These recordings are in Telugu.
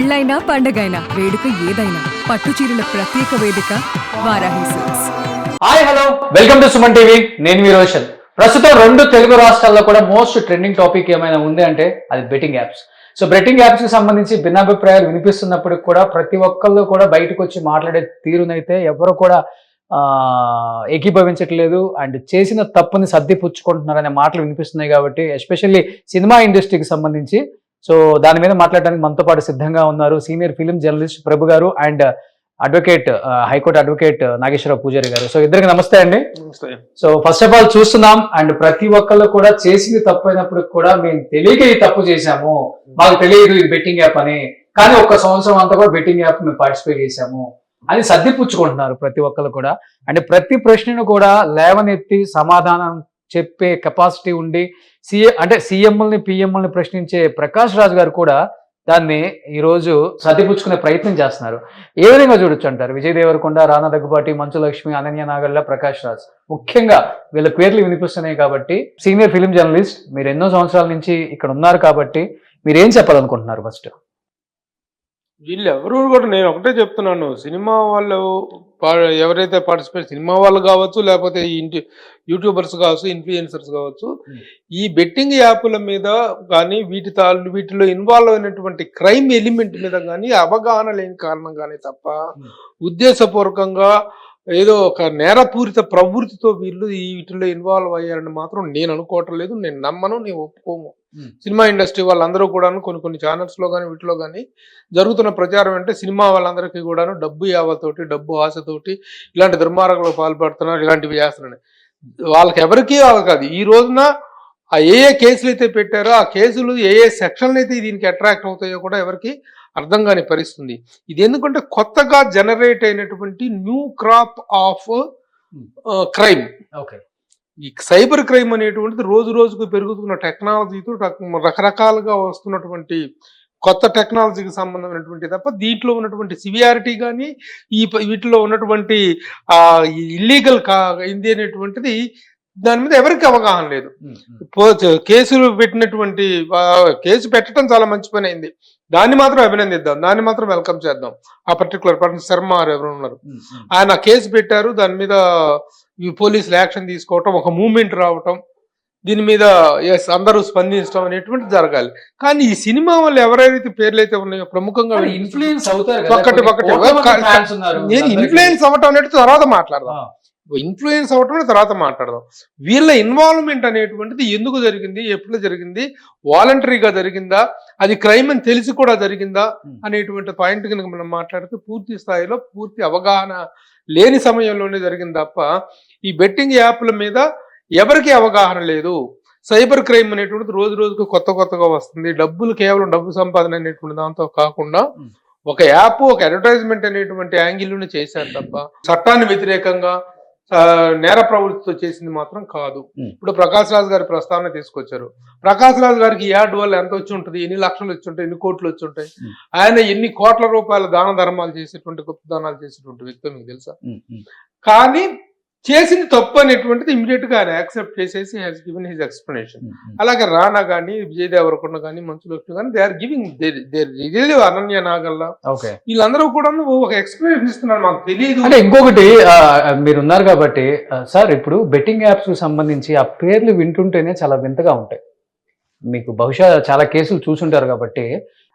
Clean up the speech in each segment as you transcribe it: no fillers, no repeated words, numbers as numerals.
పెళ్ళైనా పండగైనా వేడుక ఏదైనా పట్టు చీరల ప్రత్యేక వేదిక Varahi silks. Hi hello welcome to Suman TV. నేను మీ రోషన్. ప్రస్తుతం 2 తెలుగు రాష్ట్రాల్లో కూడా మోస్ట్ ట్రెండింగ్ టాపిక్ ఏమైనా ఉంది అంటే అది betting apps. So betting apps కి సంబంధించి భిన్నాభిప్రాయాలు వినిపిస్తున్నప్పటికి కూడా ప్రతి ఒక్కళ్ళు కూడా బయటకు వచ్చి మాట్లాడే తీరునైతే ఎవరు కూడా ఏకీభవించట్లేదు. అండ్ చేసిన తప్పుని సర్దిపుచ్చుకుంటున్నారనే మాటలు వినిపిస్తున్నాయి. కాబట్టి ఎస్పెషల్లీ సినిమా ఇండస్ట్రీకి సంబంధించి సో దాని మీద మాట్లాడడానికి మనతో పాటు సిద్ధంగా ఉన్నారు senior film journalist Prabhu garu and advocate high court advocate Nageswara Rao Pujari garu. So ఇద్దరికి నమస్తే అండి. సో ఫస్ట్ ఆఫ్ ఆల్ చూస్తున్నాం అండ్ ప్రతి ఒక్కళ్ళు కూడా చేసింది తప్పు అయినప్పుడు కూడా మేము తెలియక ఈ తప్పు చేశాము, మాకు తెలియదు ఇది బెట్టింగ్ యాప్ అని, కానీ ఒక్క సంవత్సరం అంతా కూడా బెట్టింగ్ యాప్ మేము పార్టిసిపేట్ చేశాము అని సర్దిపుచ్చుకుంటున్నారు ప్రతి ఒక్కళ్ళు కూడా. అంటే ప్రతి ప్రశ్నను కూడా లేవనెత్తి సమాధానం చెప్పే కెపాసిటీ ఉండి సీఎంలని పిఎంలని ప్రశ్నించే ప్రకాష్ రాజ్ గారు కూడా దాన్ని ఈరోజు సర్దిపుచ్చుకునే ప్రయత్నం చేస్తున్నారు. ఏ విధంగా చూడొచ్చు అంటారు? విజయ్ దేవరకొండ, రానా దగ్గుబాటి, మంచు లక్ష్మి, అనన్య నాగల్ల, ప్రకాష్ రాజ్ ముఖ్యంగా వీళ్ళ పేర్లు వినిపిస్తున్నాయి. కాబట్టి సీనియర్ ఫిలిం జర్నలిస్ట్ మీరు ఎన్నో సంవత్సరాల నుంచి ఇక్కడ ఉన్నారు కాబట్టి మీరు ఏం చెప్పాలనుకుంటున్నారు? ఫస్ట్ వీళ్ళు ఎవరు కూడా నేను ఒకటే చెప్తున్నాను, సినిమా వాళ్ళు ఎవరైతే పార్టిసిపేట్ సినిమా వాళ్ళు కావచ్చు, లేకపోతే యూట్యూబర్స్ కావచ్చు, ఇన్ఫ్లుయెన్సర్స్ కావచ్చు, ఈ బెట్టింగ్ యాప్ల మీద కానీ వీటిలో ఇన్వాల్వ్ అయినటువంటి క్రైమ్ ఎలిమెంట్ మీద కానీ అవగాహన లేని కారణం కానీ తప్ప ఉద్దేశపూర్వకంగా ఏదో ఒక నేరపూరిత ప్రవృత్తితో వీళ్ళు వీటిలో ఇన్వాల్వ్ అయ్యారని మాత్రం నేను అనుకోవటం లేదు, నేను నమ్మను, నేను ఒప్పుకోము. సినిమా ఇండస్ట్రీ వాళ్ళందరూ కూడాను కొన్ని ఛానల్స్ లో కానీ వీటిలో కానీ జరుగుతున్న ప్రచారం అంటే సినిమా వాళ్ళందరికీ కూడాను డబ్బు యావతోటి, డబ్బు ఆశతోటి ఇలాంటి దుర్మార్గంలో పాల్పడుతున్నారు, ఇలాంటివి చేస్తున్నాయి. వాళ్ళకి ఎవరికీ కాదు. ఈ రోజున ఆ ఏ కేసులు అయితే పెట్టారో ఆ కేసులు ఏ సెక్షన్లు అయితే దీనికి అట్రాక్ట్ అవుతాయో కూడా ఎవరికి అర్థం కాని పరిస్థితుంది. ఇది ఎందుకంటే కొత్తగా జనరేట్ అయినటువంటి న్యూ క్రాప్ ఆఫ్ క్రైమ్. ఈ సైబర్ క్రైమ్ అనేటువంటిది రోజు రోజుకు పెరుగుతున్న టెక్నాలజీతో రకరకాలుగా వస్తున్నటువంటి కొత్త టెక్నాలజీకి సంబంధమైనటువంటి తప్ప దీంట్లో ఉన్నటువంటి సివియారిటీ కానీ వీటిలో ఉన్నటువంటి ఇల్లీగల్ ఇది అనేటువంటిది దాని మీద ఎవరికి అవగాహన లేదు. కేసులు పెట్టినటువంటి కేసు పెట్టడం చాలా మంచి పని అయింది, దాన్ని మాత్రం అభినందిద్దాం, దాన్ని మాత్రం వెల్కమ్ చేద్దాం. ఆ పర్టికులర్ పర్సన్ శర్మ ఎవరు ఉన్నారు, ఆయన కేసు పెట్టారు, దాని మీద ఈ పోలీసులు యాక్షన్ తీసుకోవటం, ఒక మూవ్మెంట్ రావటం, దీని మీద అందరూ స్పందించడం అనేటువంటి జరగాలి. కానీ ఈ సినిమా వాళ్ళు ఎవరైతే పేర్లు అయితే ఉన్నాయో ప్రముఖంగా ఇన్ఫ్లుయెన్స్ అవుతారు, నేను ఇన్ఫ్లుయెన్స్ అవ్వటం అనేది తర్వాత మాట్లాడదాం, ఇన్ఫ్లుయెన్స్ అవటం తర్వాత మాట్లాడదాం. వీళ్ళ ఇన్వాల్వ్మెంట్ అనేటువంటిది ఎందుకు జరిగింది, ఎప్పుడు జరిగింది, వాలంటరీగా జరిగిందా, అది క్రైమ్ అని తెలిసి కూడా జరిగిందా అనేటువంటి పాయింట్ కనుక మనం మాట్లాడితే పూర్తి స్థాయిలో పూర్తి అవగాహన లేని సమయంలోనే జరిగింది తప్ప ఈ బెట్టింగ్ యాప్ల మీద ఎవరికి అవగాహన లేదు. సైబర్ క్రైమ్ అనేటువంటిది రోజు రోజుకు కొత్తగా వస్తుంది. డబ్బులు కేవలం డబ్బు సంపాదన అనేటువంటి దాంతో కాకుండా ఒక యాప్, ఒక అడ్వర్టైజ్మెంట్ అనేటువంటి యాంగిల్లోనే చేశారు తప్ప చట్టాన్ని వ్యతిరేకంగా నేర ప్రవృత్తితో చేసింది మాత్రం కాదు. ఇప్పుడు ప్రకాష్ రాజ్ గారి ప్రస్తావన తీసుకొచ్చారు. ప్రకాష్ రాజ్ గారికి ఈ యాడ్ వల్ల ఎంత వచ్చి ఉంటుంది, ఎన్ని లక్షలు వచ్చి ఉంటాయి, ఎన్ని కోట్లు వచ్చి ఉంటాయి, ఆయన ఎన్ని కోట్ల రూపాయల దాన ధర్మాలు చేసేటువంటి గొప్ప దానాలు చేసేటువంటి వ్యక్తి మీకు తెలుసా? కానీ చేసింది తప్పు అనేటువంటిది ఇమీడియట్ గా ఆయన యాక్సెప్ట్ చేసేసి హ్యాస్ గివెన్ హిజ్ ఎక్స్ప్లెనేషన్. అలాగే రానా కానీ, విజయ్ దేవరకొండ కానీ, మంచు లక్ష్మి కానీ, they are giving their Ananya Nagalla వీళ్ళందరూ కూడా ఒక ఎక్స్ప్లెనేషన్ ఇస్తున్నారు, మాకు తెలియదు. అంటే ఇంకొకటి మీరు ఉన్నారు కాబట్టి సార్, ఇప్పుడు బెట్టింగ్ యాప్స్ కు సంబంధించి ఆ పేర్లు వింటుంటేనే చాలా వింతగా ఉంటాయి. మీకు బహుశా చాలా కేసులు చూసుంటారు కాబట్టి.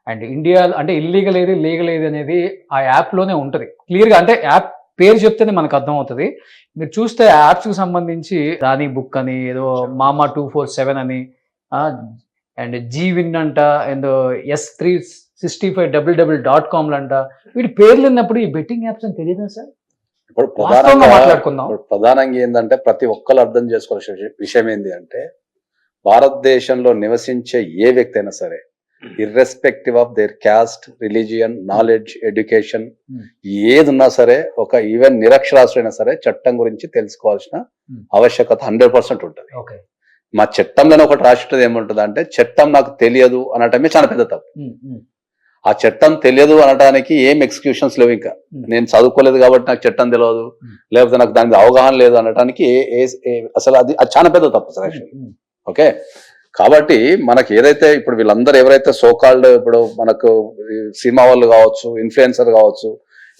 అండ్ ఇండియా అంటే ఇల్లీగల్ ఏది లీగల్ ఏది అనేది ఆ యాప్ లోనే ఉంటది క్లియర్ గా. అంటే యాప్ పేరు చెప్తేనే మనకు అర్థం అవుతుంది. మీరు చూస్తే యాప్స్ కి సంబంధించి రాణి బుక్ అని, ఏదో మామా 247 అని, అండ్ జీవిన్ అంట, అండ్ S365 అంట, వీటి పేర్లు విన్నప్పుడు ఈ బెట్టింగ్ యాప్స్ అని తెలియదా సార్? ఇప్పుడు ప్రధానంగా ఏంటంటే ప్రతి ఒక్కరు అర్థం చేసుకోవాల్సిన విషయం ఏంటి అంటే, భారతదేశంలో నివసించే ఏ వ్యక్తి అయినా సరే irrespective of their caste, religion, knowledge, education ఏది ఉన్నా సరే, ఒక ఈవెన్ నిరక్షరాస్యులైనా సరే చట్టం గురించి తెలుసుకోవాల్సిన ఆవశ్యకత 100% ఉంటుంది. మా చట్టంలోనే ఒకటి రాష్ట్రం ఏముంటుంది అంటే, చట్టం నాకు తెలియదు అనటమే చాలా పెద్ద తప్పు. ఆ చట్టం తెలియదు అనడానికి ఏం ఎక్స్క్యూషన్స్ లేవు. ఇంకా నేను చదువుకోలేదు కాబట్టి నాకు చట్టం తెలియదు, లేకపోతే నాకు దాని అవగాహన లేదు అనడానికి అసలు అది చాలా పెద్ద తప్పు సార్ యాక్చువల్లీ. ఓకే, కాబట్టి మనకి ఏదైతే ఇప్పుడు వీళ్ళందరూ ఎవరైతే సోకాల్డ్ ఇప్పుడు మనకు ఈ సినిమా వాళ్ళు కావచ్చు, ఇన్ఫ్లుయెన్సర్ కావచ్చు,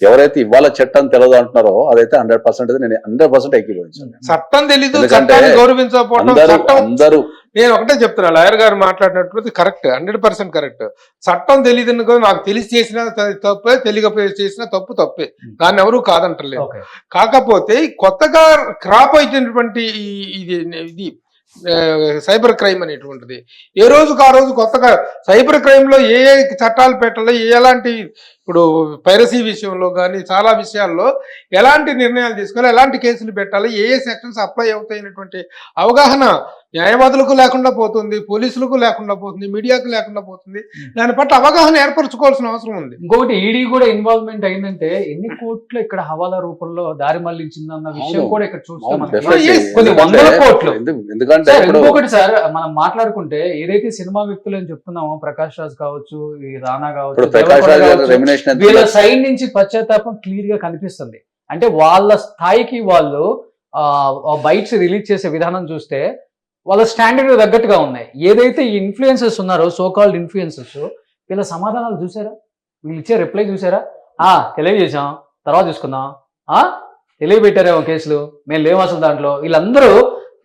ఎవరైతే ఇవాళ చట్టం తెలియదు అంటున్నారో అదైతే 100% నేను 100% ఎక్కిపోయించాను. చట్టం తెలీదు, ఎందుకంటే చట్టాన్ని గౌరవించకపోవడం. చట్టం అందరూ నేను ఒకటే చెప్తున్నా, లాయర్ గారు మాట్లాడినట్టు కరెక్ట్, 100% కరెక్ట్. చట్టం తెలియదు అనుకో, నాకు తెలిసి చేసినా తప్పే, తెలియకపోయి చేసినా తప్పే, దాన్ని ఎవరు కాదంటలేదు. ఓకే. కాకపోతే కొత్తగా క్రాప్ అయినటువంటి ఇది సైబర్ క్రైమ్ అనేటువంటిది ఏ రోజుకు ఆ రోజు కొత్తగా సైబర్ క్రైమ్ లో ఏ చట్టాలు పెట్టాలి, ఎలాంటి ఇప్పుడు పైరసీ విషయంలో కానీ చాలా విషయాల్లో ఎలాంటి నిర్ణయాలు తీసుకోవాలి, ఎలాంటి కేసులు పెట్టాలి, ఏ సెక్షన్స్ అప్లై అవుతాయినటువంటి అవగాహన న్యాయవాదులకు లేకుండా పోతుంది, పోలీసులకు లేకుండా పోతుంది, మీడియాకు లేకుండా పోతుంది. దాని పట్ల అవగాహన ఏర్పరచుకోవాల్సిన అవసరం ఉంది. ఇంకొకటి ఈడీ కూడా ఇన్వాల్వ్మెంట్ అయిందంటే ఎన్ని కోట్లు ఇక్కడ హవాలా రూపంలో దారి మళ్లించిందన్న విషయం కూడా ఇక్కడ చూస్తాం. కొన్ని వందల కోట్లు. ఎందుకంటే ఇంకొకటి సార్, మనం మాట్లాడుకుంటే ఏదైతే సినిమా వ్యక్తులు అని చెప్తున్నామో, ప్రకాష్ రాజ్ కావచ్చు, ఈ రానా కావచ్చు, వీళ్ళ సైడ్ నుంచి పశ్చాత్తాపం క్లియర్ గా కనిపిస్తుంది. అంటే వాళ్ళ స్థాయికి వాళ్ళు బైట్స్ రిలీజ్ చేసే విధానం చూస్తే వాళ్ళ స్టాండర్డ్ తగ్గట్టుగా ఉన్నాయి. ఏదైతే ఈ ఇన్ఫ్లుయెన్సర్స్ ఉన్నారో, సోకాల్డ్ ఇన్ఫ్లుయెన్సర్స్, వీళ్ళ సమాధానాలు చూసారా, వీళ్ళు ఇచ్చే రిప్లై చూసారా? తెలియజేసాం, తర్వాత చూసుకుందాం, తెలియబెట్టారేమో కేసులు, మేము లేవు అసలు దాంట్లో. వీళ్ళందరూ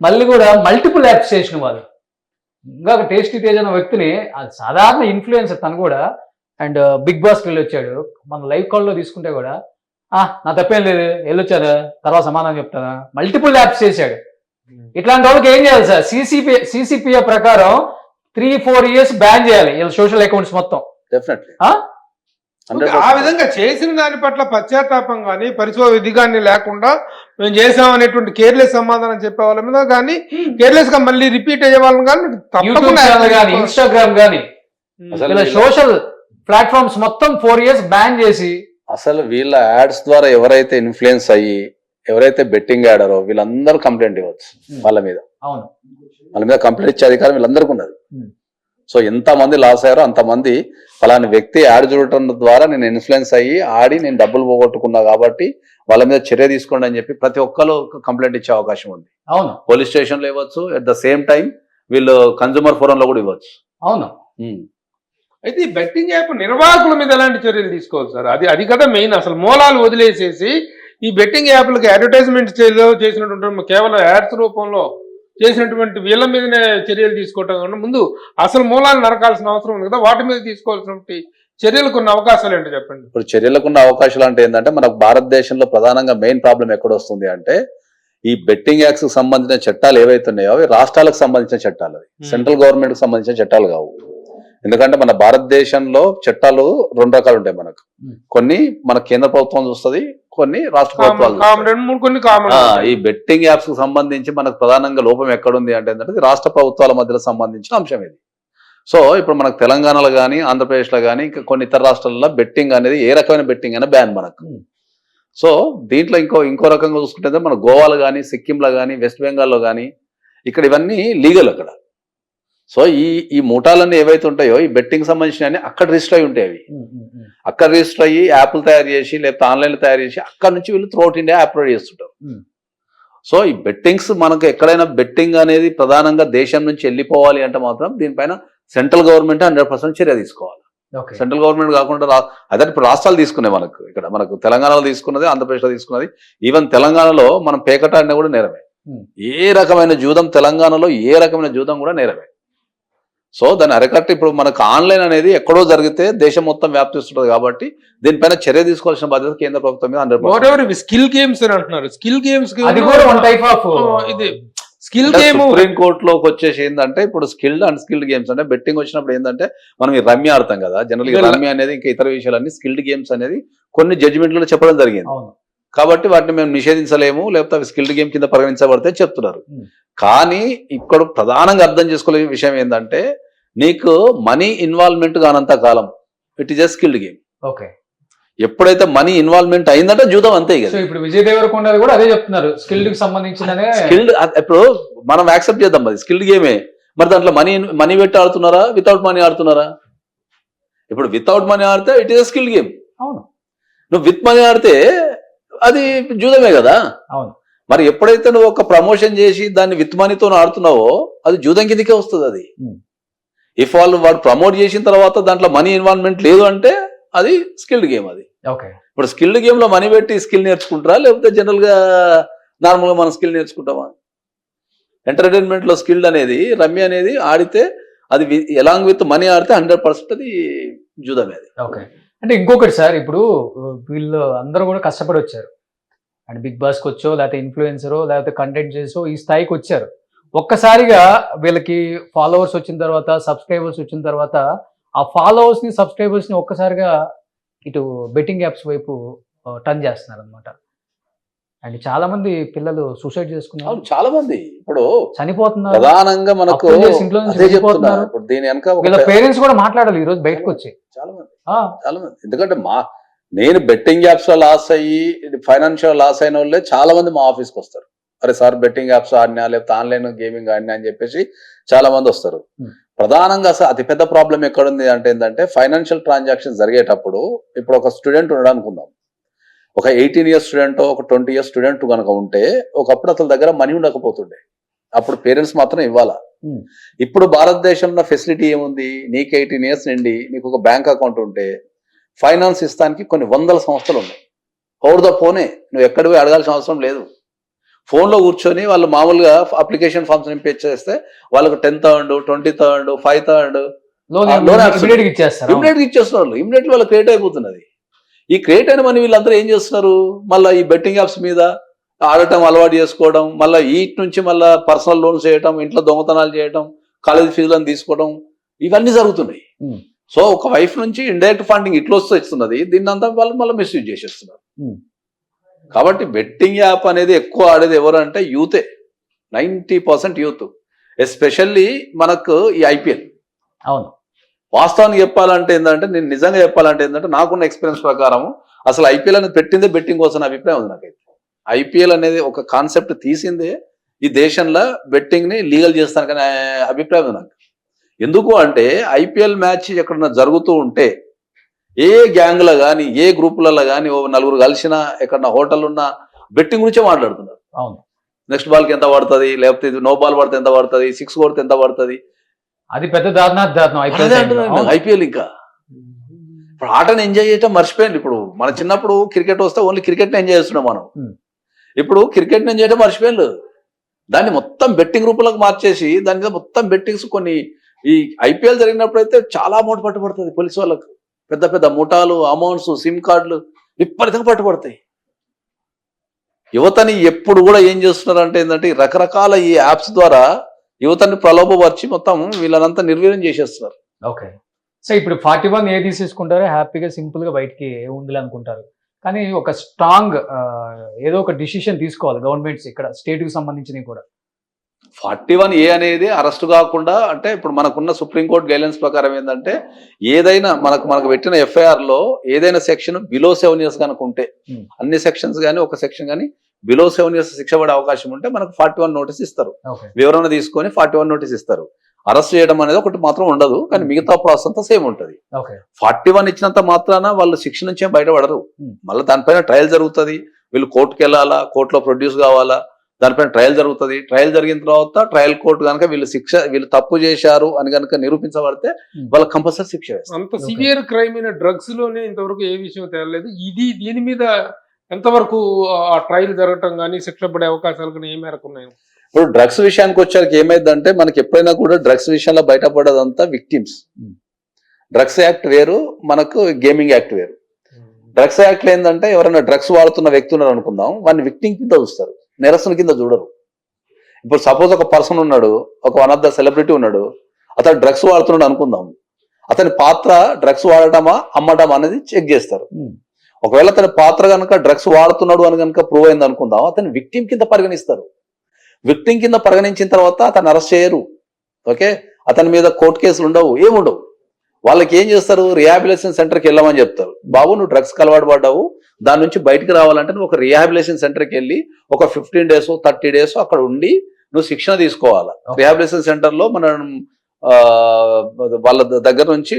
మళ్ళీ కూడా మల్టిపుల్ యాప్స్ చేసిన వాళ్ళు. ఇంకా టేస్టీ తేజ్ అన్న వ్యక్తిని, అది సాధారణ ఇన్ఫ్లుయెన్సర్ తను కూడా, అండ్ బిగ్ బాస్కి వెళ్ళి వచ్చాడు. మన లైవ్ కాల్లో తీసుకుంటే కూడా నా తప్పేం లేదు, వెళ్ళొచ్చారా, తర్వాత సమాధానం చెప్తారా, మల్టిపుల్ యాప్స్ చేశాడు. ఇట్లాంటి వాళ్ళకి ఏం చేయాలి సార్? సిసిపిఐ ప్రకారం 3-4 years బ్యాన్ చేయాలి వీళ్ళ సోషల్ అకౌంట్స్ మొత్తం. డెఫినెట్లీ ఆ విధంగా చేసిన దాని పట్ల పశ్చాత్తాపం కానీ పరిశోధన కానీ లేకుండా మేము చేసాం అనేటువంటి కేర్లెస్ సమాధానం చెప్పే వాళ్ళ మీద కానీ, కేర్లెస్ గా మళ్ళీ రిపీట్ అయ్యే వాళ్ళని కానీ ఇన్స్టాగ్రామ్ కానీ సోషల్ ప్లాట్ఫామ్స్ మొత్తం 4 years బ్యాన్ చేసి, అసలు వీళ్ళ యాడ్స్ ద్వారా ఎవరైతే ఇన్ఫ్లుయెన్స్ అయ్యి ఎవరైతే బెట్టింగ్ ఆడారో వీళ్ళందరూ కంప్లైంట్ ఇవ్వచ్చు వాళ్ళ మీద. అవును, వాళ్ళ మీద కంప్లైంట్ ఇచ్చే అధికారం వీళ్ళందరికీ ఉన్నది. సో ఎంతమంది లాస్ అయ్యారో అంతమంది ఫలాని వ్యక్తి యాడ్ చూడటం ద్వారా నేను ఇన్ఫ్లుయెన్స్ అయ్యి ఆడి నేను డబ్బులు పోగొట్టుకున్నా కాబట్టి వాళ్ళ మీద చర్య తీసుకోండి అని చెప్పి ప్రతి ఒక్కరు కంప్లైంట్ ఇచ్చే అవకాశం ఉంది. అవును, పోలీస్ స్టేషన్ లో ఇవ్వచ్చు, అట్ ద సేమ్ టైం వీళ్ళు కన్జ్యూమర్ ఫోరం లో కూడా ఇవ్వచ్చు. అవును. అయితే ఈ బెట్టింగ్ యాప్ నిర్వాహకుల మీద ఎలాంటి చర్యలు తీసుకోవాలి సార్? అది కదా మెయిన్. అసలు మూలాలు వదిలేసేసి ఈ బెట్టింగ్ యాప్లకి అడ్వర్టైజ్మెంట్ చేసినటువంటి కేవలం యాడ్స్ రూపంలో చేసినటువంటి వీళ్ళ మీదనే చర్యలు తీసుకోవటం కన్నా ముందు అసలు మూలాలు నరకాల్సిన అవసరం ఉంది కదా. వాటి మీద తీసుకోవాల్సిన చర్యలకు ఉన్న అవకాశాలు ఏంటో చెప్పండి. ఇప్పుడు చర్యలకు ఉన్న అవకాశాలు అంటే ఏంటంటే, మనకు భారతదేశంలో ప్రధానంగా మెయిన్ ప్రాబ్లం ఎక్కడ వస్తుంది అంటే, ఈ బెట్టింగ్ యాక్ట్స్ కి సంబంధించిన చట్టాలు ఏవైతున్నాయో అవి రాష్ట్రాలకు సంబంధించిన చట్టాలు, అవి సెంట్రల్ గవర్నమెంట్ కి సంబంధించిన చట్టాలు కావు. ఎందుకంటే మన భారతదేశంలో చట్టాలు 2 రకాలు ఉంటాయి మనకు. కొన్ని మన కేంద్ర ప్రభుత్వం చూస్తుంది, కొన్ని రాష్ట్ర ప్రభుత్వాలు. ఈ బెట్టింగ్ యాప్స్ కు సంబంధించి మనకు ప్రధానంగా లోపం ఎక్కడుంది అంటే ఏంటంటే, రాష్ట్ర ప్రభుత్వాల మధ్యలో సంబంధించిన అంశం ఇది. సో ఇప్పుడు మనకు తెలంగాణలో కానీ, ఆంధ్రప్రదేశ్లో కానీ, ఇంకా కొన్ని ఇతర రాష్ట్రాలలో బెట్టింగ్ అనేది ఏ రకమైన బెట్టింగ్ అయినా బ్యాన్ మనకు. సో దీంట్లో ఇంకో రకంగా చూసుకుంటే మన గోవాలో కానీ, సిక్కింలో కానీ, వెస్ట్ బెంగాల్లో కానీ ఇక్కడ ఇవన్నీ లీగల్ అక్కడ. సో ఈ మూటాలన్నీ ఏవైతే ఉంటాయో ఈ బెట్టింగ్ సంబంధించిన అక్కడ రిజిస్టర్ అయి ఉంటాయి. అవి అక్కడ రిజిస్టర్ అయ్యి యాప్లు తయారు చేసి లేకపోతే ఆన్లైన్లో తయారు చేసి అక్కడ నుంచి వీళ్ళు త్రూఅవుట్ ఇండియా అప్లోడ్ చేస్తుంటారు. సో ఈ బెట్టింగ్స్ మనకు ఎక్కడైనా బెట్టింగ్ అనేది ప్రధానంగా దేశం నుంచి వెళ్ళిపోవాలి అంటే మాత్రం దీనిపైన సెంట్రల్ గవర్నమెంట్ 100% చర్య తీసుకోవాలి. సెంట్రల్ గవర్నమెంట్ కాకుండా అదే ఇప్పుడు రాష్ట్రాలు తీసుకున్నాయి. మనకు తెలంగాణలో తీసుకున్నది, ఆంధ్రప్రదేశ్లో తీసుకున్నది, ఈవెన్ తెలంగాణలో మనం పేకట అన్న కూడా నేరమే. ఏ రకమైన జూదం తెలంగాణలో ఏ రకమైన జూదం కూడా నేరమే. సో దాన్ని అరకట్టి ఇప్పుడు మనకు ఆన్లైన్ అనేది ఎక్కడో జరిగితే దేశం మొత్తం వ్యాప్తిస్తుంటది కాబట్టి దీనిపైన చర్య తీసుకోవాల్సిన బాధ్యత కేంద్ర ప్రభుత్వం మీద 100%. స్కిల్ గేమ్స్ అని అంటున్నారు. Skill games skill game supreme కోర్టులోకి వచ్చేసి ఏంటంటే, ఇప్పుడు స్కిల్డ్ అండ్ స్కిల్డ్ గేమ్స్ అంటే బెట్టింగ్ వచ్చినప్పుడు ఏంటంటే మనం ఈ రమ్య ఆడతాం కదా, జనరల్ గా రమ్య అనేది ఇంకా ఇతర విషయాలన్నీ స్కిల్డ్ గేమ్స్ అనేది కొన్ని జడ్జిమెంట్లలో చెప్పడం జరిగింది. కాబట్టి వాటిని మేము నిషేధించలేము, లేకపోతే అవి స్కిల్డ్ గేమ్ కింద పరిగణించబడితే చెప్తున్నారు. కానీ ఇక్కడ ప్రధానంగా అర్థం చేసుకోలే విషయం ఏంటంటే, నీకు మనీ ఇన్వాల్వ్మెంట్ కానంత కాలం it is a skilled game. Okay, ఎప్పుడైతే మనీ ఇన్వాల్వ్మెంట్ అయిందంటే జూదం అంతే. ఇప్పుడు విజయ్ దేవరకొండ కూడా అదే చెప్తున్నారు, స్కిల్డ్ కి సంబంధించిన స్కిల్డ్. ఇప్పుడు మనం యాక్సెప్ట్ చేద్దాం అది స్కిల్డ్ గేమే. మరి దాంట్లో మనీ పెట్టి ఆడుతున్నారా, వితౌట్ మనీ ఆడుతున్నారా? ఇప్పుడు వితౌట్ మనీ ఆడితే it is a skilled game. అవును. నువ్వు విత్ మనీ ఆడితే అది జూదమే కదా. అవును. మరి ఎప్పుడైతే నువ్వు ఒక ప్రమోషన్ చేసి దాన్ని విత్ మనీతో ఆడుతున్నావో అది జూదం కిందకే వస్తుంది. అది ఇఫ్ వాడు ప్రమోట్ చేసిన తర్వాత దాంట్లో మనీ ఇన్వాల్వ్మెంట్ లేదు అంటే అది స్కిల్డ్ గేమ్. అది ఓకే. ఇప్పుడు స్కిల్డ్ గేమ్ లో మనీ పెట్టి స్కిల్ నేర్చుకుంటారా, లేకపోతే జనరల్ గా నార్మల్ గా మనం స్కిల్ నేర్చుకుంటామా? ఎంటర్టైన్మెంట్ లో స్కిల్డ్ అనేది రమ్మి అనేది ఆడితే అది ఎలాంగ్ విత్ మనీ ఆడితే 100% అది జూదమే. అది ఓకే. అంటే ఇంకొకటి సార్, ఇప్పుడు వీళ్ళు అందరూ కూడా కష్టపడి వచ్చారు అండ్ బిగ్ బాస్కి వచ్చో లేకపోతే ఇన్ఫ్లుయెన్సరో లేకపోతే కంటెంట్ చేసో ఈ స్థాయికి వచ్చారు. ఒక్కసారిగా వీళ్ళకి ఫాలోవర్స్ వచ్చిన తర్వాత, సబ్స్క్రైబర్స్ వచ్చిన తర్వాత ఆ ఫాలోవర్స్ ని సబ్స్క్రైబర్స్ ని ఒక్కసారిగా ఇటు బెట్టింగ్ యాప్స్ వైపు టర్న్ చేస్తున్నారు అనమాట. అండ్ చాలా మంది పిల్లలు సూసైడ్ చేసుకున్నారు, చాలా మంది ఇప్పుడు చనిపోతున్నారు. ప్రధానంగా మనకు ఇంట్లో నుంచి అదే చెప్తున్నా. చనిపోతున్నారు. ఇప్పుడు దీని వెనక వీళ్ళ పేరెంట్స్ కూడా మాట్లాడాలి ఈ రోజు బయటకు వచ్చి. చాలా మంది ఎందుకంటే నేను బెట్టింగ్ యాప్స్ లో లాస్ అయ్యి ఫైనాన్షియల్ లాస్ అయిన వాళ్ళే చాలా మంది మా ఆఫీస్కి వస్తారు. అరే సార్ బెట్టింగ్ యాప్స్ ఆడినా లేకపోతే ఆన్లైన్ గేమింగ్ ఆడినా అని చెప్పేసి చాలా మంది వస్తారు. ప్రధానంగా అసలు అతిపెద్ద ప్రాబ్లం ఎక్కడుంది అంటే ఏంటంటే ఫైనాన్షియల్ ట్రాన్సాక్షన్ జరిగేటప్పుడు ఇప్పుడు ఒక స్టూడెంట్ ఉన్నాడు అనుకుందాం, ఒక 18 years స్టూడెంట్, ఒక 20 years స్టూడెంట్ కనుక ఉంటే ఒకప్పుడు అతని దగ్గర మనీ ఉండకపోతుండే, అప్పుడు పేరెంట్స్ మాత్రం ఇవ్వాలా. ఇప్పుడు భారతదేశంలో ఫెసిలిటీ ఏముంది, నీకు 18 years నిండి నీకు ఒక బ్యాంక్ అకౌంట్ ఉంటే ఫైనాన్స్ ఇస్తానికి కొన్ని 100 సంస్థలు ఉన్నాయి. ఓవర్ ద ఫోనే, నువ్వు ఎక్కడికి అడగాల్సిన అవసరం లేదు. ఫోన్లో కూర్చొని వాళ్ళు మామూలుగా అప్లికేషన్ ఫామ్స్ నింపేస్తే వాళ్ళకు 10,000, 20,000, 5,000 ఇచ్చేస్తున్నారు. ఇమ్మీడియట్ వాళ్ళు క్రియేట్ అయిపోతున్నది. ఈ క్రియేట్ అయిన మనీ వీళ్ళందరూ ఏం చేస్తున్నారు, మళ్ళీ ఈ బెట్టింగ్ యాప్స్ మీద ఆడటం అలవాటు చేసుకోవడం, మళ్ళీ వీటి నుంచి మళ్ళీ పర్సనల్ లోన్స్ చేయడం, ఇంట్లో దొంగతనాలు చేయడం, కాలేజ్ ఫీజులను తీసుకోవడం, ఇవన్నీ జరుగుతున్నాయి. సో ఒక వైఫ్ నుంచి ఇండైరెక్ట్ ఫండింగ్ ఇట్లా వస్తున్నది, దీన్ని అంతా వాళ్ళు మళ్ళీ మిస్యూజ్ చేసేస్తున్నారు. కాబట్టి బెట్టింగ్ యాప్ అనేది ఎక్కువ ఆడేది ఎవరు అంటే యూతే, 90% యూత్, ఎస్పెషల్లీ మనకు ఈ ఐపీఎల్. అవును, వాస్తవానికి చెప్పాలంటే ఏంటంటే, నేను నిజంగా చెప్పాలంటే ఏంటంటే నాకున్న ఎక్స్పీరియన్స్ ప్రకారం అసలు ఐపీఎల్ అనేది పెట్టిందే బెట్టింగ్ కోసం అభిప్రాయం ఉంది నాకైతే. ఐపీఎల్ అనేది ఒక కాన్సెప్ట్ తీసిందే ఈ దేశంలో బెట్టింగ్ ని లీగల్ చేస్తానికనే అభిప్రాయం ఉంది నాకు. ఎందుకు అంటే ఐపీఎల్ మ్యాచ్ ఎక్కడన్నా జరుగుతూ ఉంటే ఏ గ్యాంగ్లో కానీ ఏ గ్రూపులలో కానీ ఓ నలుగురు కలిసినా ఎక్కడన్నా హోటల్ ఉన్నా బెట్టింగ్ గురించే మాట్లాడుతున్నారు. అవును, నెక్స్ట్ బాల్కి ఎంత పడుతుంది, లేకపోతే ఇది నో బాల్ పడితే ఎంత పడుతుంది, 6 కొడితే ఎంత పడుతుంది, అది పెద్ద దారుణం ఐపీఎల్. ఇంకా ఇప్పుడు ఆటను ఎంజాయ్ చేయటం మర్చిపోయింది. ఇప్పుడు మన చిన్నప్పుడు క్రికెట్ వస్తే ఓన్లీ క్రికెట్ ఎంజాయ్ చేస్తున్నాం మనం. ఇప్పుడు క్రికెట్ ఎంజాయ్ చేయడం మర్చిపోయింది, దాన్ని మొత్తం బెట్టింగ్ రూపంలోకి మార్చేసి దాని మీద మొత్తం బెట్టింగ్స్ కొన్ని. ఈ ఐపీఎల్ జరిగినప్పుడు అయితే చాలా అమౌంట్ పట్టుబడుతుంది పోలీసు వాళ్ళకు, పెద్ద పెద్ద ముఠాలు, అమౌంట్స్, సిమ్ కార్డులు విపరీతంగా పట్టుబడతాయి. యువతని ఎప్పుడు కూడా ఏం చేస్తున్నారంటే ఏంటంటే రకరకాల ఈ యాప్స్ ద్వారా యువతని ప్రలోభపరిచి మొత్తం వీళ్ళనంతా నిర్వీర్యం చేసేస్తున్నారు. ఓకే. సో ఇప్పుడు 41 ఏ తీసేసుకుంటారో హ్యాపీగా సింపుల్ గా బయటికి ఏముందిలే అనుకుంటారు, కానీ ఒక స్ట్రాంగ్ ఏదో ఒక డిసిషన్ తీసుకోవాలి గవర్నమెంట్స్ ఇక్కడ స్టేట్ కి సంబంధించినవి కూడా. 41A అనేది అరెస్ట్ కాకుండా, అంటే ఇప్పుడు మనకున్న సుప్రీంకోర్టు గైడ్లైన్స్ ప్రకారం ఏంటంటే ఏదైనా మనకు పెట్టిన ఎఫ్ఐఆర్ లో ఏదైనా సెక్షన్ బిలో 7 years కనుక ఉంటే, అన్ని సెక్షన్స్ కానీ ఒక సెక్షన్ కానీ బిలో 7 years శిక్ష పడే అవకాశం ఉంటే మనకు 41 నోటీస్ ఇస్తారు. వివరణ తీసుకొని 41 నోటీస్ ఇస్తారు. అరెస్ట్ చేయడం అనేది ఒకటి మాత్రం ఉండదు, కానీ మిగతా ప్రాసెస్ అంతా సేమ్ ఉంటుంది. 41 ఇచ్చినంత మాత్రాన వాళ్ళు శిక్ష నుంచే బయటపడరు. మళ్ళీ దానిపైన ట్రయల్ జరుగుతుంది, వీళ్ళు కోర్టుకు వెళ్ళాలా, కోర్టులో ప్రొడ్యూస్ కావాలా, దానిపైన ట్రయల్ జరుగుతుంది. ట్రయల్ జరిగిన తర్వాత ట్రయల్ కోర్టు కనుక వీళ్ళు తప్పు చేశారు అని కనుక నిరూపించబడితే వాళ్ళకి కంపల్సరీ శిక్ష వేస్తారు. అంత సివియర్ క్రైమ్ అయిన డ్రగ్స్ లోనే ఇంతవరకు ఏ విషయం తేలలేదు. దీని మీద ఎంతవరకు ఆ ట్రయల్ జరగటం కానీ శిక్ష పడే అవకాశాలు కానీ ఏ మేరకు ఉన్నాయి? ఇప్పుడు డ్రగ్స్ విషయానికి వచ్చాక ఏమైందంటే మనకి ఎప్పుడైనా కూడా డ్రగ్స్ విషయంలో బయటపడేదంతా విక్టిమ్స్. డ్రగ్స్ యాక్ట్ వేరు, మనకు గేమింగ్ యాక్ట్ వేరు. డ్రగ్స్ యాక్ట్ ఏంటంటే ఎవరైనా డ్రగ్స్ వాడుతున్న వ్యక్తి ఉన్నారు అనుకుందాం, వాడిని విక్టిమ్ కింద చూస్తారు, నేరస్తుని కింద చూడరు. ఇప్పుడు సపోజ్ ఒక పర్సన్ ఉన్నాడు, ఒక వన్ ఆఫ్ ద సెలబ్రిటీ ఉన్నాడు, అతను డ్రగ్స్ వాడుతున్నాడు అనుకుందాం, అతని పాత్ర డ్రగ్స్ వాడటమా అమ్మటమా అనేది చెక్ చేస్తారు. ఒకవేళ అతని పాత్ర కనుక డ్రగ్స్ వాడుతున్నాడు అని కనుక ప్రూవ్ అయింది అనుకుందాం, అతని విక్టిమ్ కింద పరిగణిస్తారు. విక్టిమ్ కింద పరిగణించిన తర్వాత అతను అరెస్ట్ చేయరు. ఓకే, అతని మీద కోర్టు కేసులు ఉండవు, ఏముండవు. వాళ్ళకి ఏం చేస్తారు, రిహాబిలేషన్ సెంటర్కి వెళ్ళమని చెప్తారు. బాబు నువ్వు డ్రగ్స్ అలవాటు పడ్డావు, దాని నుంచి బయటకు రావాలంటే నువ్వు ఒక రిహాబిలేషన్ సెంటర్కి వెళ్ళి ఒక 15 days 30 days అక్కడ ఉండి నువ్వు శిక్షణ తీసుకోవాలా. రిహాబిలేషన్ సెంటర్లో మనం వాళ్ళ దగ్గర నుంచి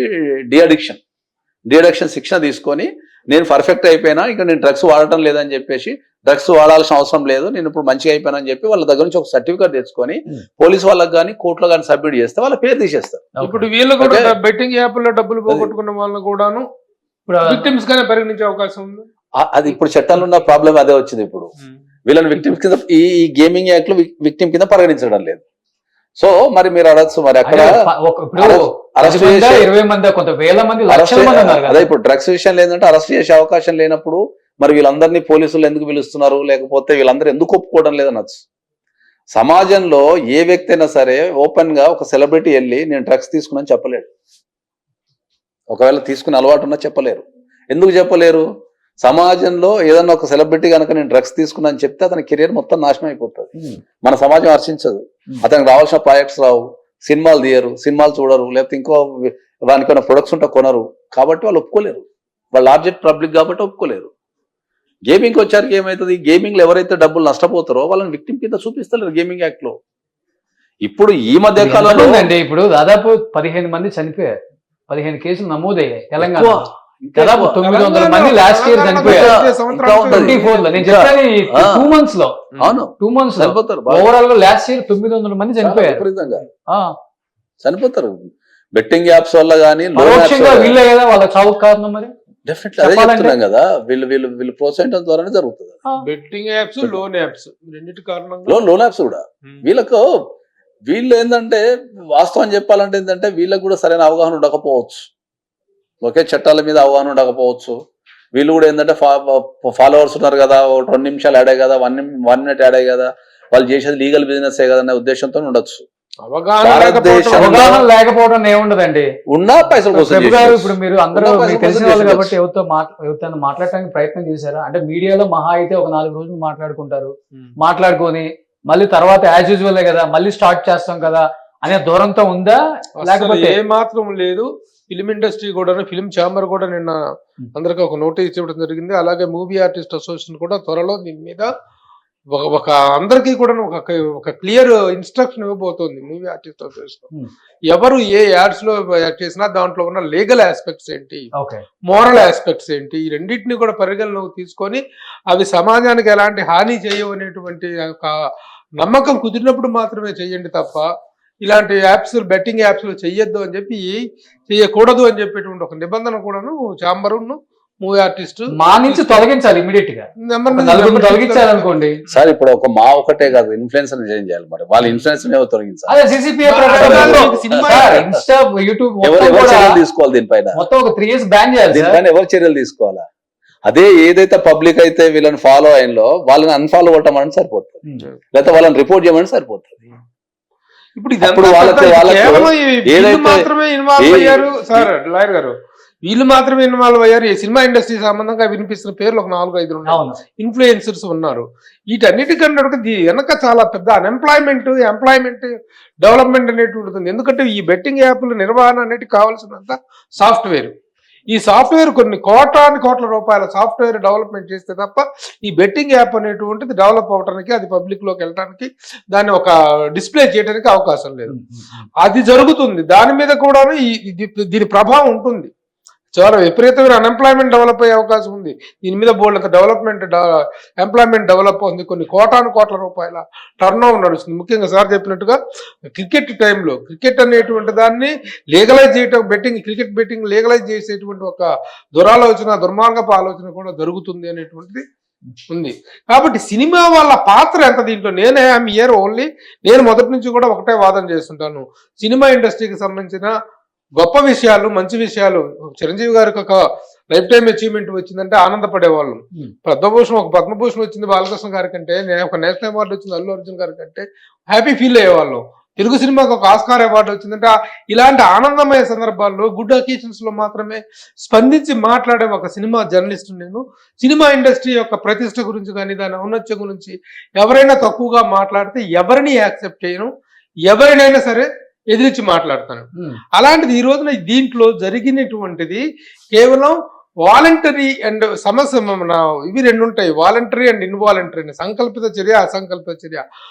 డి అడిక్షన్ శిక్షణ తీసుకొని నేను పర్ఫెక్ట్ అయిపోయినా ఇంకా నేను డ్రగ్స్ వాడటం లేదని చెప్పేసి డ్రగ్స్ వాడాల్సిన అవసరం లేదు, నేను ఇప్పుడు మంచిగా అయిపోయానని చెప్పి వాళ్ళ దగ్గర నుంచి ఒక సర్టిఫికేట్ తెచ్చుకొని పోలీస్ వాళ్ళకి కానీ కోర్టులో కానీ సబ్మిట్ చేస్తే వాళ్ళ పేరు తీసేస్తారు. ఇప్పుడు వీళ్ళు కూడా బెట్టింగ్ యాప్ లో డబ్బులు పోగొట్టుకున్న వాళ్ళని కూడాను విక్టిమ్స్ గానే పరిగణించే అవకాశం ఉంది. అది ఇప్పుడు చట్టాల్లో ఉన్న ప్రాబ్లం అదే వచ్చింది. ఇప్పుడు వీళ్ళని విక్టిమ్స్ కింద ఈ గేమింగ్ యాక్ట్ లో విక్టిమ్ కింద పరిగణించడం లేదు. సో మరి మీరు అడగచ్చు మరి అక్కడ అదే ఇప్పుడు డ్రగ్స్ విషయంలో ఏంటంటే అరెస్ట్ చేసే అవకాశం లేనప్పుడు మరి వీళ్ళందరినీ పోలీసులు ఎందుకు పిలుస్తున్నారు, లేకపోతే వీళ్ళందరూ ఎందుకు ఒప్పుకోవడం లేదనొచ్చు. సమాజంలో ఏ వ్యక్తి అయినా సరే ఓపెన్ గా ఒక సెలబ్రిటీ వెళ్ళి నేను డ్రగ్స్ తీసుకున్నాను చెప్పలేడు. ఒకవేళ తీసుకునే అలవాటు ఉన్నా చెప్పలేరు. ఎందుకు చెప్పలేరు? సమాజంలో ఏదన్నా ఒక సెలబ్రిటీ కనుక నేను డ్రగ్స్ తీసుకున్నాను చెప్తే అతని కెరీర్ మొత్తం నాశనం అయిపోతుంది. మన సమాజం హర్షించదు, అతనికి రావాల్సిన ప్రాజెక్ట్స్ రావు, సినిమాలు తీయరు, సినిమాలు చూడరు, లేకపోతే ఇంకో దానికైనా ప్రొడక్ట్స్ ఉంటే కొనరు. కాబట్టి వాళ్ళు ఒప్పుకోలేరు, వాళ్ళు ఆబ్జెక్ట్ పబ్లిక్ కాబట్టి ఒప్పుకోలేరు. గేమింగ్కి వచ్చారికి ఏమవుతుంది, గేమింగ్ లో ఎవరైతే డబ్బులు నష్టపోతారో వాళ్ళని విక్టిమ్ కింద చూపిస్తలేరు గేమింగ్ యాక్ట్ లో. ఇప్పుడు ఈ మధ్య కాలంలో ఇప్పుడు దాదాపు 15 మంది చనిపోయారు, 15 కేసులు నమోదయ్యాయి తెలంగాణ. దాదాపు 900 మంది లాస్ట్ ఇయర్ చనిపోయారు 24 లో. నేను చెప్పాను 2 months లో. అవును 2 months చనిపోతారు. ఓవరాల్ గా లాస్ట్ ఇయర్ 900 మంది చనిపోయారు, చనిపోతారు బెట్టింగ్ యాప్స్ వల్ల కానీ. వీళ్ళే కదా వాళ్ళ చావుకు కారణం. మరి డెఫినెట్లీ అదే చెప్తున్నాం కదా, వీళ్ళు ప్రోత్సహించడం ద్వారానే జరుగుతుంది. బెట్టింగ్ యాప్స్, లోన్ యాప్స్, రెండింటి కారణంగా లోన్ యాప్స్ కూడా వీళ్ళు ఏంటంటే వాస్తవం చెప్పాలంటే ఏంటంటే వీళ్ళకి కూడా సరైన అవగాహన ఉండకపోవచ్చు. ఓకే, చట్టాల మీద అవగాహన ఉండకపోవచ్చు. వీళ్ళు కూడా ఏంటంటే ఫాలోవర్స్ ఉన్నారు కదా, 2 నిమిషాలు యాడ్ అయ్యి కదా, 1 minute యాడ్ అయ్యి కదా, వాళ్ళు చేసేది లీగల్ బిజినెస్ ఏ కదా అనే ఉద్దేశంతో ఉండొచ్చు. అవగాహన లేకపోవడం ఏముండదండి, ఉన్నా పైసలు కోసం. ఇప్పుడు మీరు అందరూ తెలిసిన వాళ్ళు కాబట్టి ఎవరితో మాట్లాడటానికి ప్రయత్నం చేశారా? అంటే మీడియాలో మహా అయితే ఒక 4 రోజులు మాట్లాడుకుంటారు, మాట్లాడుకొని మళ్ళీ తర్వాత యాజ్ యూజువల్ కదా మళ్ళీ స్టార్ట్ చేస్తాం కదా అనే దూరంతో ఉందా? లేకపోతే ఏ మాత్రం లేదు. ఫిలిం ఇండస్ట్రీ కూడా, ఫిలిం ఛాంబర్ కూడా నిన్న అందరికి ఒక నోటీస్ ఇవ్వడం జరిగింది. అలాగే మూవీ ఆర్టిస్ట్ అసోసియేషన్ కూడా త్వరలో దీని మీద ఒక అందరికీ కూడా ఒక క్లియర్ ఇన్స్ట్రక్షన్ ఇవ్వబోతోంది మూవీ ఆర్టిస్ట్ అసోసియేషన్. ఎవరు ఏ యాడ్స్ లో చేసినా దాంట్లో ఉన్న లీగల్ ఆస్పెక్ట్స్ ఏంటి, మోరల్ ఆస్పెక్ట్స్ ఏంటి, ఈ రెండింటిని కూడా పరిగణలోకి తీసుకొని అవి సమాజానికి ఎలాంటి హాని చేయవు అనేటువంటి ఒక నమ్మకం కుదిరినప్పుడు మాత్రమే చెయ్యండి తప్ప ఇలాంటి యాప్స్, బెట్టింగ్ యాప్స్ లో చెయ్యొద్దు అని చెప్పి, చెయ్యకూడదు అని చెప్పేటువంటి ఒక నిబంధన కూడాను ఛాంబరును మూవీ ఆర్టిస్ట్ మా నుంచి తొలగించాలి ఇమీడియట్ గా, తొలగించాలనుకోండి సార్. ఇప్పుడు మా ఒకటే కాదు, ఇన్ఫ్లుయెన్సర్ చేంజ్ చేయాలి. మరి వాళ్ళ ఇన్ఫ్లుయెన్స్ తొలగించాలి. ఎవరు చర్యలు తీసుకోవాలి దీనిపైన? మొత్తం ఒక 3 years బ్యాన్ చేయాలి. దీనిపైన ఎవరు చర్యలు తీసుకోవాలా? అదే ఏదైతే పబ్లిక్ అయితే వీళ్ళని ఫాలో అయినలో వాళ్ళని అన్ఫాలో కొట్టమని సరిపోతుంది, లేకపోతే వాళ్ళని రిపోర్ట్ చేయమని సరిపోతుంది. ఇప్పుడు మాత్రమే ఇన్వాల్వ్ అయ్యారు సార్, లాయర్ గారు, వీళ్ళు మాత్రమే ఇన్వాల్వ్ అయ్యారు. ఈ సినిమా ఇండస్ట్రీ సంబంధంగా వినిపిస్తున్న పేర్లు ఒక 4-5 ఇన్ఫ్లుయెన్సర్స్ ఉన్నారు. వీటన్నిటికన్నా వెనక చాలా పెద్ద ఎంప్లాయ్మెంట్ డెవలప్మెంట్ అనేటువంటిది ఉంది. ఎందుకంటే ఈ బెట్టింగ్ యాప్ల నిర్వహణ అనేది కావాల్సినంత సాఫ్ట్వేర్, ఈ సాఫ్ట్వేర్ కొన్ని కోట్ల రూపాయల సాఫ్ట్వేర్ డెవలప్మెంట్ చేస్తే తప్ప ఈ బెట్టింగ్ యాప్ అనేటువంటిది డెవలప్ అవడానికి, అది పబ్లిక్ లోకి వెళ్ళడానికి, దాన్ని ఒక డిస్ప్లే చేయడానికి అవకాశం లేదు. అది జరుగుతుంది. దాని మీద కూడా దీని ప్రభావం ఉంటుంది. చాలా విపరీతమైన అన్ఎంప్లాయ్మెంట్ డెవలప్ అయ్యే అవకాశం ఉంది. దీని మీద బోల్డ్ ఎంప్లాయ్మెంట్ డెవలప్ ఉంది. కొన్ని కోట్ల రూపాయల టర్న్ ఓవర్ నడుస్తుంది. ముఖ్యంగా సార్ చెప్పినట్టుగా క్రికెట్ టైంలో క్రికెట్ అనేటువంటి దాన్ని లీగలైజ్ చేయటం, క్రికెట్ బెట్టింగ్ లీగలైజ్ చేసేటువంటి ఒక దుర్మార్గపు ఆలోచన కూడా జరుగుతుంది అనేటువంటిది ఉంది. కాబట్టి సినిమా వాళ్ళ పాత్ర ఎంత దీంట్లో? నేను మొదటి నుంచి కూడా ఒకటే వాదన చేస్తుంటాను. సినిమా ఇండస్ట్రీకి సంబంధించిన గొప్ప విషయాలు, మంచి విషయాలు, చిరంజీవి గారికి ఒక లైఫ్ టైం అచీవ్మెంట్ వచ్చిందంటే ఆనందపడేవాళ్ళం. పద్మభూషణ్ వచ్చింది బాలకృష్ణ గారి కంటే, నేను ఒక నేషనల్ అవార్డు వచ్చింది అల్లు అర్జున్ గారి కంటే హ్యాపీ ఫీల్ అయ్యేవాళ్ళం. తెలుగు సినిమాకి ఒక ఆస్కార్ అవార్డు వచ్చిందంటే ఇలాంటి ఆనందమయ సందర్భాల్లో, గుడ్ అకేషన్స్ లో మాత్రమే స్పందించి మాట్లాడే ఒక సినిమా జర్నలిస్ట్ నేను. సినిమా ఇండస్ట్రీ యొక్క ప్రతిష్ట గురించి కానీ, దాని ఔన్నత్యం గురించి ఎవరైనా తక్కువగా మాట్లాడితే ఎవరిని యాక్సెప్ట్ చేయను, ఎవరినైనా సరే ఎదిరించి మాట్లాడతాను. అలాంటిది ఈ రోజున దీంట్లో జరిగినటువంటిది కేవలం వాలంటరీ అండ్ సమస్య ఇవి రెండు ఉంటాయి, వాలంటరీ అండ్ ఇన్వాలంటరీ, సంకల్పిత చర్య అసంకల్పిత చర్య.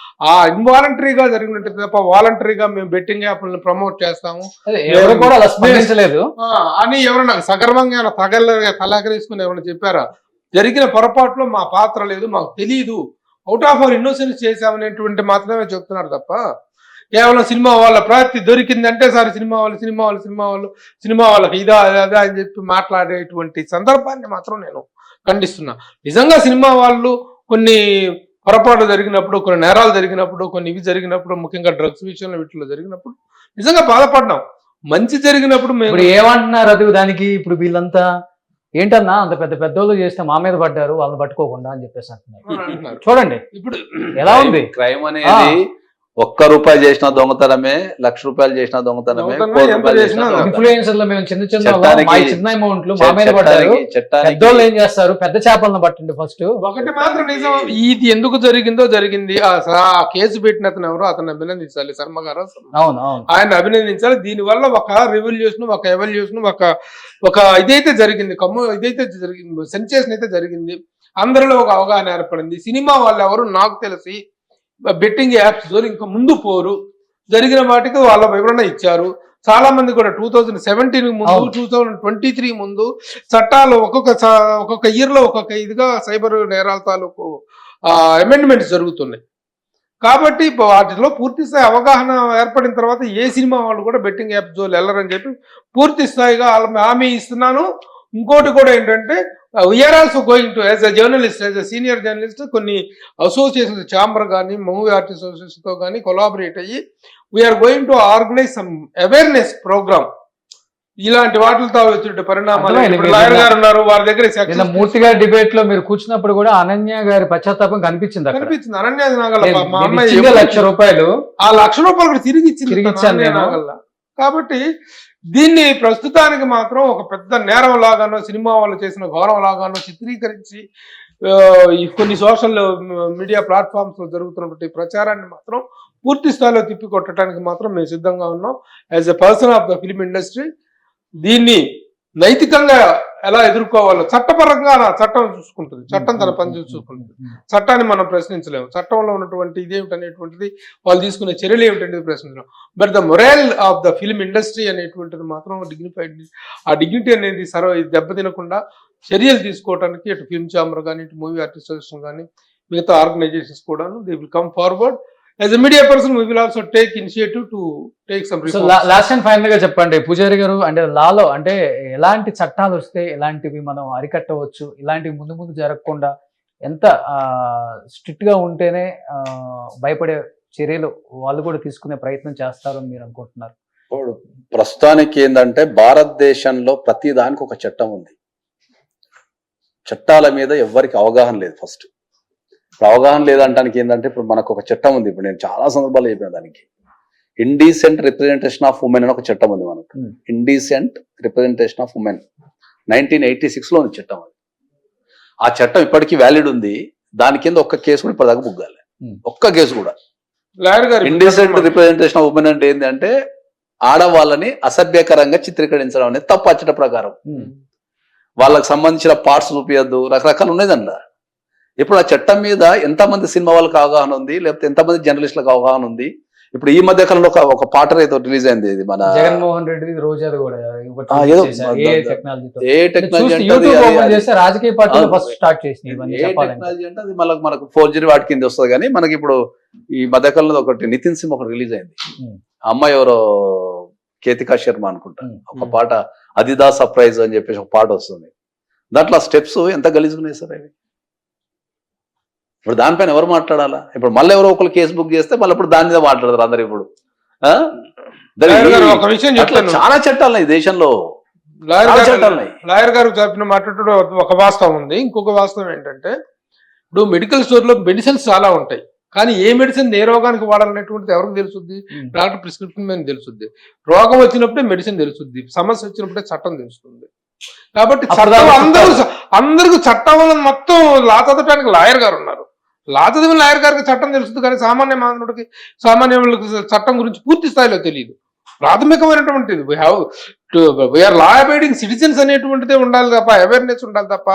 ఆ ఇన్వాలంటరీగా జరిగినట్టు తప్ప వాలంటరీగా మేము బెట్టింగ్ యాప్లను ప్రమోట్ చేస్తాము ఎవరు కూడా అలా స్పందించలేదు అని ఎవరన్నా సగర్వంగా తలాకరేసుకుని ఎవరైనా చెప్పారా? జరిగిన పొరపాటులో మా పాత్ర లేదు, మాకు తెలియదు, అవుట్ ఆఫ్ అవర్ ఇన్నోసెన్స్ చేశామనేటువంటి మాత్రమే చెప్తున్నారు తప్ప కేవలం సినిమా వాళ్ళ ప్రాప్తి దొరికిందంటే సార్ సినిమా వాళ్ళకి ఇదా అదా అని చెప్పి మాట్లాడేటువంటి సందర్భాన్ని మాత్రం నేను ఖండిస్తున్నా. నిజంగా సినిమా వాళ్ళు కొన్ని పొరపాటు జరిగినప్పుడు, కొన్ని నేరాలు జరిగినప్పుడు, కొన్ని ఇవి జరిగినప్పుడు, ముఖ్యంగా డ్రగ్స్ విషయంలో వీటిలో జరిగినప్పుడు నిజంగా బాధపడ్డాం. మంచి జరిగినప్పుడు మేము ఏమంటున్నారు అది దానికి? ఇప్పుడు వీళ్ళంతా ఏంటన్నా అంత పెద్దోళ్ళు చేస్తే మా మీద పడ్డారు, వాళ్ళని పట్టుకోకుండా అని చెప్పేసి అంటున్నారు. చూడండి ఇప్పుడు ఎలా ఉంది క్రైమ్ అనేది. ₹1 చేసిన దొంగతనమే, ₹1,00,000 చేసిన దొంగతనమే, ఇన్ఫ్లుయెన్సర్లు మేము చిన్న అమౌంట్లు మా మీద పడ్డారు. పెద్దోళ్ళు ఏం చేస్తారు? పెద్ద చేపలను పట్టండి ఫస్ట్. ఒకటి మాత్రం నిజం, ఇది ఎందుకు జరిగిందో జరిగింది. ఆ కేసు పెట్టిన అతను ఎవరో అతను అభినందించాలి, శర్మ గారు. అవును ఆయన అభినందించాలి. దీనివల్ల ఒక రెవల్యూషన్, ఒక ఎవల్యూషన్, ఒక ఇదైతే జరిగింది, ఇదైతే జరిగింది, సెన్సేషన్ అయితే జరిగింది. అందరిలో ఒక అవగాహన ఏర్పడింది. సినిమా వాళ్ళు ఎవరు నాకు తెలిసి బెట్టింగ్ యాప్స్ ఇంకా ముందు పోరు. జరిగిన వాటికి వాళ్ళ వివరణ ఇచ్చారు. చాలా మంది కూడా 2017 ముందు 2023 ముందు చట్టాలు ఒక్కొక్క ఇయర్ లో ఒక్కొక్క ఇదిగా సైబర్ నేరాల తాలూకు అమెండ్మెంట్స్ జరుగుతున్నాయి. కాబట్టి వాటిలో పూర్తి స్థాయి అవగాహన ఏర్పడిన తర్వాత ఏ సినిమా వాళ్ళు కూడా బెట్టింగ్ యాప్ జోలు వెళ్ళరని చెప్పి పూర్తి స్థాయిగా హామీ ఇస్తున్నాను. ఇంకోటి కూడా ఏంటంటే we're also going to as a journalist, as a senior journalist, కొన్ని అసోసియేషన్స్, ఛాంబర్ కానీ, మూవీ ఆర్టిస్ట్ అసోసియేషన్తో కానీ కొలాబరేట్ అయ్యి we're going to organise some awareness program. ఇలాంటి వాటితో వచ్చే పరిణామాలు. లాయర్ గారు ఉన్నారు, వారి దగ్గర మూర్తిగా డిబేట్ లో మీరు కూర్చున్నప్పుడు కూడా అనన్య గారి పశ్చాత్తాపం కనిపించింది. అనన్య నాగల్ల మా అమ్మాయి ₹1,00,000 ఆ ₹1,00,000 కూడా తిరిగి ఇచ్చింది నాగల్ల. కాబట్టి దీన్ని ప్రస్తుతానికి మాత్రం ఒక పెద్ద నేరం లాగానో, సినిమా వాళ్ళు చేసిన గౌరవం లాగానో చిత్రీకరించి కొన్ని సోషల్ మీడియా ప్లాట్ఫామ్స్ లో జరుగుతున్నటువంటి ప్రచారాన్ని మాత్రం పూర్తి స్థాయిలో తిప్పికొట్టడానికి మాత్రం మేము సిద్ధంగా ఉన్నాం. As a person of the film industry దీన్ని నైతికంగా ఎలా ఎదుర్కోవాలో చట్టపరంగా చట్టం చూసుకుంటుంది, చట్టం తన పని చూసుకుంటుంది. చట్టాన్ని మనం ప్రశ్నించలేము. చట్టంలో ఉన్నటువంటి ఇదేమిటి అనేటువంటిది, వాళ్ళు తీసుకునే చర్యలు ఏమిటనేది ప్రశ్నించలేము. But the moral of the film industry అనేటువంటిది మాత్రం డిగ్నిఫైడ్, ఆ డిగ్నిటీ అనేది దెబ్బతినకుండా చర్యలు తీసుకోవడానికి ఇటు ఫిల్మ్ ఛాంబర్ కానీ, ఇటు మూవీ ఆర్టిస్ట్ అసోసియేషన్ కానీ, మిగతా ఆర్గనైజేషన్స్ కూడా they will come forward. As a media person, we will also take initiative to take some reforms. So last and final గా చెప్పండి పూజారి గారు, అంటే లాలో అంటే ఎలాంటి చట్టాలు వస్తే ఎలాంటివి మనం అరికట్టవచ్చు, ఇలాంటివి ముందు జరగకుండా ఎంత స్ట్రిక్ట్ గా ఉంటేనే భయపడే చర్యలు వాళ్ళు కూడా తీసుకునే ప్రయత్నం చేస్తారని మీరు అనుకుంటున్నారు? ప్రస్తుతానికి ఏంటంటే భారతదేశంలో ప్రతి దానికి ఒక చట్టం ఉంది. చట్టాల మీద ఎవరికి అవగాహన లేదు. ఫస్ట్ అవగాహన లేదంటానికి ఏంటంటే ఇప్పుడు మనకు ఒక చట్టం ఉంది. ఇప్పుడు నేను చాలా సందర్భాలు చెప్పిన దానికి ఇండీసెంట్ రిప్రజెంటేషన్ ఆఫ్ ఉమెన్ అని ఒక చట్టం ఉంది మనకు. ఇండీసెంట్ రిప్రజెంటేషన్ ఆఫ్ ఉమెన్ 1986 లో ఉంది చట్టం. అది ఆ చట్టం ఇప్పటికీ వ్యాలిడ్ ఉంది. దాని కింద ఒక్క కేసు కూడా ఇప్పటిదాకా బుగ్గాలి, ఒక్క కేసు కూడా. ఇండీసెంట్ రిప్రజెంటేషన్ ఆఫ్ ఉమెన్ అంటే ఏంటంటే ఆడవాళ్ళని అసభ్యకరంగా చిత్రీకరించడం అనేది తప్పు. ఆ చట్ట ప్రకారం వాళ్ళకి సంబంధించిన పార్ట్స్ చూపించద్దు, రకరకాలు ఉన్నదంట. ఇప్పుడు ఆ చట్టం మీద ఎంతమంది సినిమా వాళ్ళకి అవగాహన ఉంది, లేకపోతే ఎంతమంది జర్నలిస్టులకు అవగాహన ఉంది? ఇప్పుడు ఈ మధ్య కాలంలో ఒక పాట అయితే రిలీజ్ అయింది, ఇది మన జగన్మోహన్ రెడ్డి రోజాది కూడా రాజకీయ పార్టీలు ఫస్ట్ స్టార్ట్ చేసినాయి. టెక్నాలజీ అంటే అది మనకు 4G వాటి కింద వస్తుంది. కానీ మనకి ఇప్పుడు ఈ మధ్యకాలంలో ఒకటి నితిన్ సింగ్ ఒకటి రిలీజ్ అయింది. అమ్మాయి ఎవరో కేతికా శర్మ అనుకుంటా, ఒక పాట అదిదా సర్ప్రైజ్ అని చెప్పేసి ఒక పాట వస్తుంది. దాంట్లో స్టెప్స్ ఎంత గలీజుకున్నాయి సార్ అవి. ఇప్పుడు దానిపైన ఎవరు మాట్లాడాలా? ఇప్పుడు మళ్ళీ ఎవరో ఒకరు కేసు బుక్ చేస్తే మళ్ళీ ఇప్పుడు దాని మీద మాట్లాడతారు అందరు. ఇప్పుడు చాలా చట్టాలు ఈ దేశంలో. లాయర్ గారు చెప్పిన మాట్లాడటం ఒక వాస్తవం ఉంది. ఇంకొక వాస్తవం ఏంటంటే ఇప్పుడు మెడికల్ స్టోర్ లో మెడిసిన్స్ చాలా ఉంటాయి, కానీ ఏ మెడిసిన్ ఏ రోగానికి వాడాలనేటువంటిది ఎవరికి తెలుస్తుంది? డాక్టర్ ప్రిస్క్రిప్షన్ మీద తెలుస్తుంది. రోగం వచ్చినప్పుడే మెడిసిన్ తెలుస్తుంది, సమస్య వచ్చినప్పుడే చట్టం తెలుస్తుంది. కాబట్టి అందరికి చట్టం మొత్తం లా చదవడానికి లాయర్ గారు ఉన్నారు. లా చదివిన లాయర్ గారికి చట్టం తెలుస్తుంది, కానీ సామాన్య మానవుడికి, సామాన్య చట్టం గురించి పూర్తి స్థాయిలో తెలియదు. ప్రాథమికమైనటువంటిది వీఆర్ లా అబైడింగ్ సిటిజన్స్ అనేటువంటిదే ఉండాలి తప్ప, అవేర్నెస్ ఉండాలి తప్ప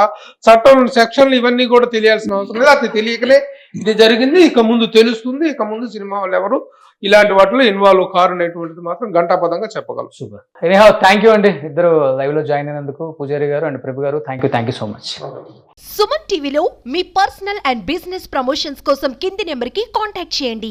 చట్టం సెక్షన్లు ఇవన్నీ కూడా తెలియాల్సిన అవసరం లేదు. అది తెలియకనే ఇది జరిగింది, ఇక ముందు తెలుస్తుంది, ఇక ముందు సినిమా వాళ్ళు ఎవరు ఇలాంటి వాటిలో ఇన్వాల్వ్ కారు అనేటువంటిది మాత్రం ఘంటాపదంగా చెప్పగలరు. సూపర్. ఎనీహౌ థ్యాంక్ యూ అండి, ఇద్దరు లైవ్ లో జాయిన్ అయినందుకు, పూజారి గారు అండ్ ప్రభు గారు. Thank you so much. Suman టీవీలో మీ పర్సనల్ అండ్ బిజినెస్ ప్రమోషన్స్ కోసం కింది నెంబర్కి కాంటాక్ట్ చేయండి.